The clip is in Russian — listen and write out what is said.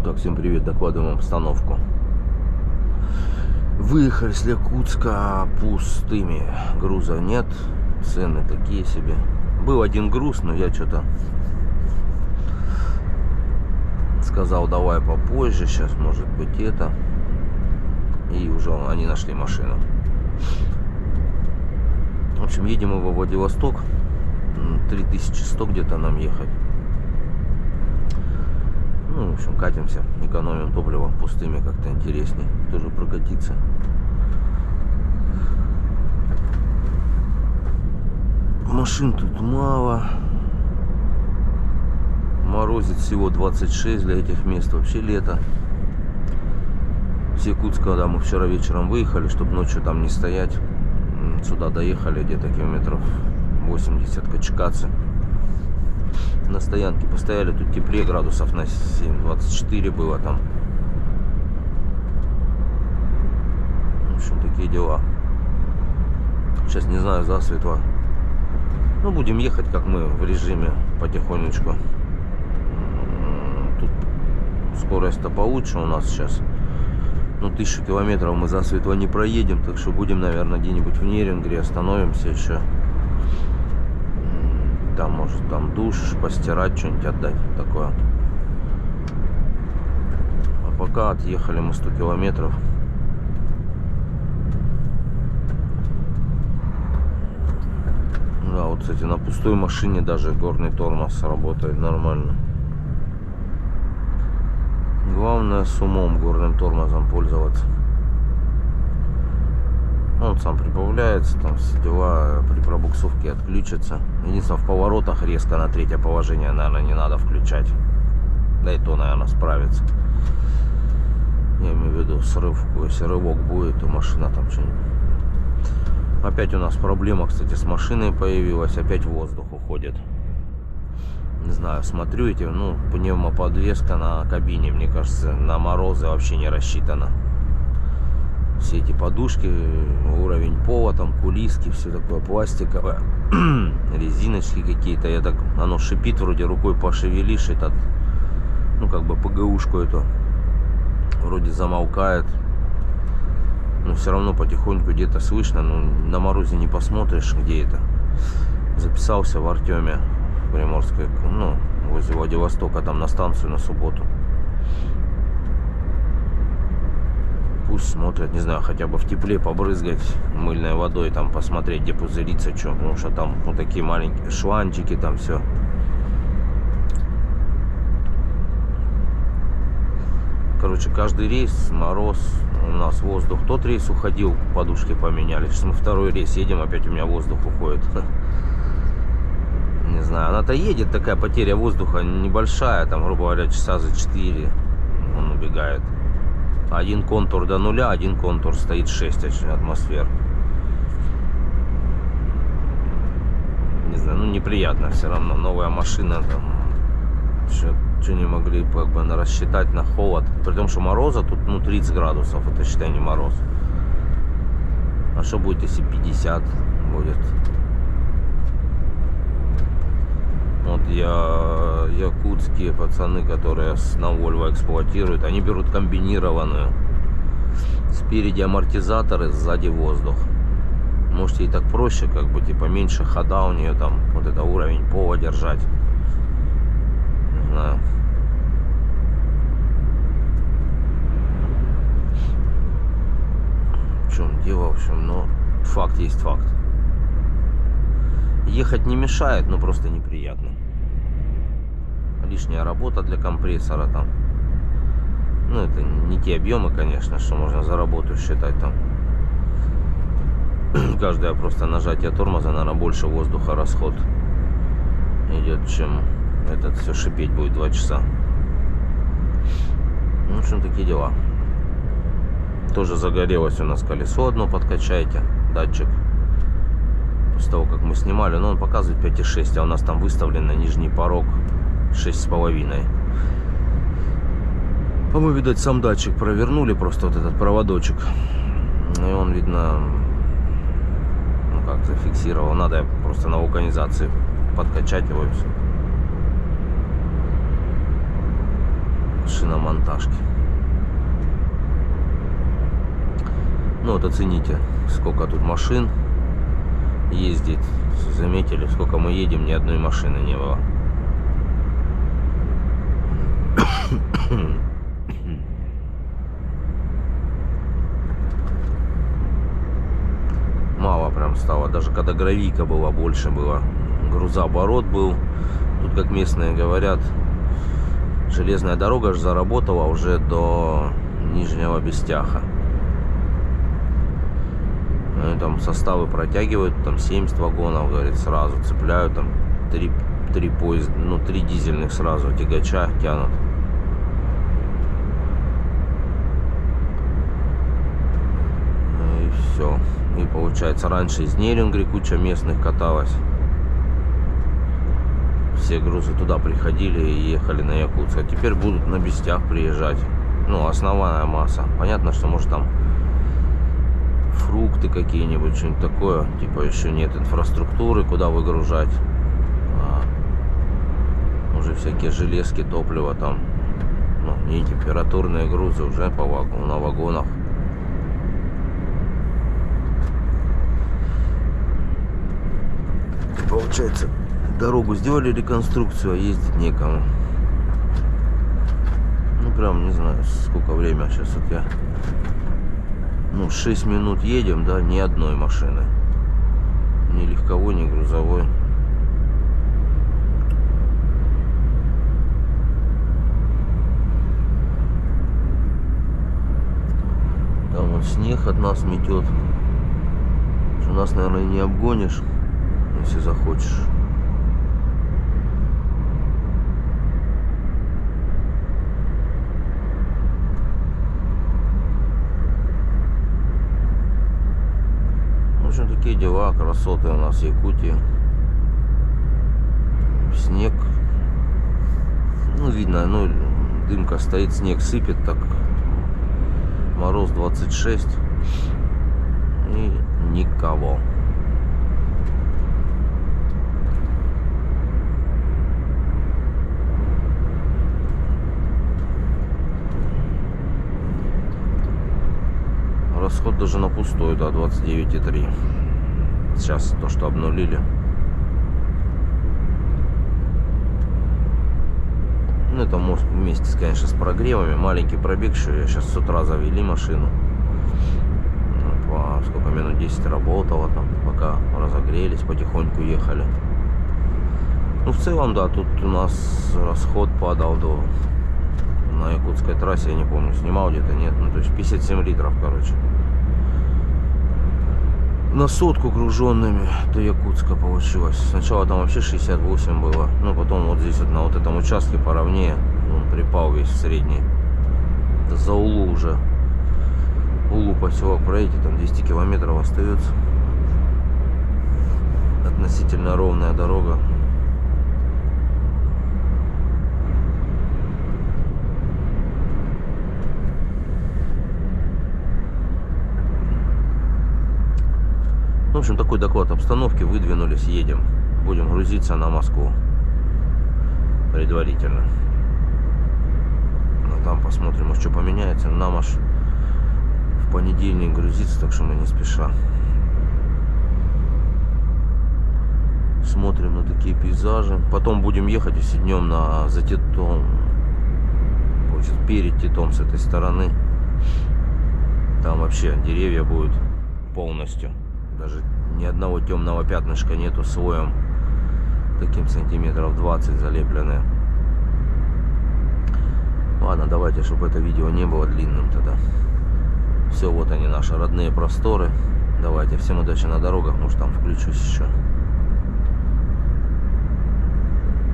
Так, всем привет, докладываем обстановку. Выехали с Якутска пустыми, груза нет, цены такие себе. Был один груз, но я что-то сказал, давай попозже, сейчас может быть это. И уже они нашли машину. В общем, едем мы во Владивосток, 3100 где-то нам ехать. Ну, в общем, катимся, экономим топливо, пустыми как-то интересней, тоже прокатиться. Машин тут мало. Морозит всего 26 для этих мест, вообще лето. С Якутска, когда мы вчера вечером выехали, чтобы ночью там не стоять. Сюда доехали где-то километров 80 Качкацы. На стоянке постояли, тут теплее, градусов на 7-24 было там. В общем, такие дела. Сейчас не знаю, засветло. Ну, будем ехать, как мы, в режиме потихонечку. Тут скорость-то получше у нас сейчас. Ну, 1000 километров мы засветло не проедем, так что будем, наверное, где-нибудь в Нерингре остановимся еще. Там, может, там душ, постирать, что-нибудь отдать, такое. А пока отъехали мы 100 километров. Да, вот, кстати, на пустой машине даже горный тормоз работает нормально. Главное с умом горным тормозом пользоваться. Он сам прибавляется, там все дела, при пробуксовке отключится. Единственное, в поворотах резко на третье положение, наверное, не надо включать. Да и то, наверное, справится. Я имею в виду срыв, если рывок будет, то машина там что-нибудь. Опять у нас проблема, кстати, с машиной появилась, опять воздух уходит. Не знаю, смотрю эти, ну, пневмоподвеска на кабине, мне кажется, на морозы вообще не рассчитана. Все эти подушки, уровень пола, там кулиски, все такое пластиковое, резиночки какие-то, я так, оно шипит, вроде рукой пошевелишь, этот, ну, как бы ПГУшку эту, вроде замолкает, но все равно потихоньку где-то слышно, ну, на морозе не посмотришь, где это. Записался в Артеме, в Приморской, ну, возле Владивостока, там на станцию на субботу. Пусть смотрят, не знаю, хотя бы в тепле побрызгать мыльной водой, там посмотреть, где пузырится, что, потому что там вот такие маленькие шланчики, там все. Короче, каждый рейс мороз, у нас воздух. Тот рейс уходил, подушки поменяли. Сейчас мы второй рейс едем, опять у меня воздух уходит. Не знаю, она-то едет, такая потеря воздуха небольшая, там, грубо говоря, часа за 4 он убегает. Один контур до нуля, один контур стоит 6 атмосфер. Не знаю, ну неприятно все равно. Новая машина, там, что не могли как бы рассчитать на холод. При том, что мороза тут, ну, 30 градусов, это, считай, не мороз. А что будет, если 50 будет? Вот якутские пацаны, которые на Volvo эксплуатируют, они берут комбинированную. Спереди амортизаторы, сзади воздух. Может, ей так проще, как бы, типа, меньше хода у нее, там, вот это уровень пола держать. Не знаю. В чем дело, в общем, но факт есть факт. Ехать не мешает, но просто неприятно. Лишняя работа для компрессора там. Ну, это не те объемы, конечно, что можно за работу считать там. Каждое просто нажатие тормоза, наверное, больше воздуха расход идет, чем этот все шипеть будет 2 часа. Ну, в общем, такие дела. Тоже загорелось у нас колесо одно, подкачайте, датчик. После того, как мы снимали, но он показывает 5,6, а у нас там выставлен на нижний порог 6,5. А мы, видать, сам датчик провернули, просто вот этот проводочек. И он, видно, ну как, зафиксировал. Надо просто на вулканизации подкачать его и все. шиномонтажки. Ну вот оцените, сколько тут машин ездит. Заметили, сколько мы едем, ни одной машины не было. Мало прям стало. Даже когда гравийка была, больше было. Грузооборот был. Тут, как местные говорят, железная дорога же заработала уже до Нижнего Бестяха. Они там составы протягивают, там 70 вагонов, говорит, сразу цепляют, там 3 поезда, ну 3 дизельных сразу тягача тянут. И все. И получается, раньше из Нерингри куча местных каталась. Все грузы туда приходили и ехали на Якутск. А теперь будут на Бестях приезжать. Ну, основная масса. Понятно, что может там фрукты какие-нибудь, что-нибудь такое. Типа еще нет инфраструктуры, куда выгружать. Уже всякие железки, топливо там. Ну, не температурные грузы уже по на вагонах. Получается, дорогу сделали, реконструкцию, а ездить некому. Ну прям не знаю, сколько время сейчас. Вот я, ну 6 минут едем, да, ни одной машины, ни легковой, ни грузовой. Там вот снег от нас метет. У нас, наверное, не обгонишь, если захочешь. В общем, такие дела, красоты у нас в Якутии. Снег, ну видно, ну дымка стоит, снег сыпет так. Мороз 26 и никого. Расход даже на пустой, да, 29,3. Сейчас то, что обнулили. Ну, это может вместе, конечно, с прогревами. Маленький пробег еще. Я сейчас с утра завели машину. По сколько минут 10 работала там, пока разогрелись, потихоньку ехали. Ну, в целом, да, тут у нас расход падал до... На якутской трассе, я не помню, снимал где-то, нет. Ну, то есть 57 литров, короче. На сотку груженными до Якутска получилось. Сначала там вообще 68 было. Ну, потом вот здесь вот на вот этом участке поровнее. Он припал весь в средний. Это за Улу уже. Улу поселок проедете, там 200 километров остается. Относительно ровная дорога. В общем, такой доклад обстановки. Выдвинулись, едем. Будем грузиться на Москву. Предварительно. А там посмотрим, может, что поменяется. Нам аж в понедельник грузиться, так что мы не спеша. Смотрим на такие пейзажи. Потом будем ехать, если днем за Титом. Получится, перед Титом с этой стороны. Там вообще деревья будут полностью. Даже ни одного темного пятнышка нету, слоем таким сантиметров 20 залеплены. Ладно, давайте, чтобы это видео не было длинным тогда. Все, вот они, наши родные просторы. Давайте, всем удачи на дорогах, может там включусь еще.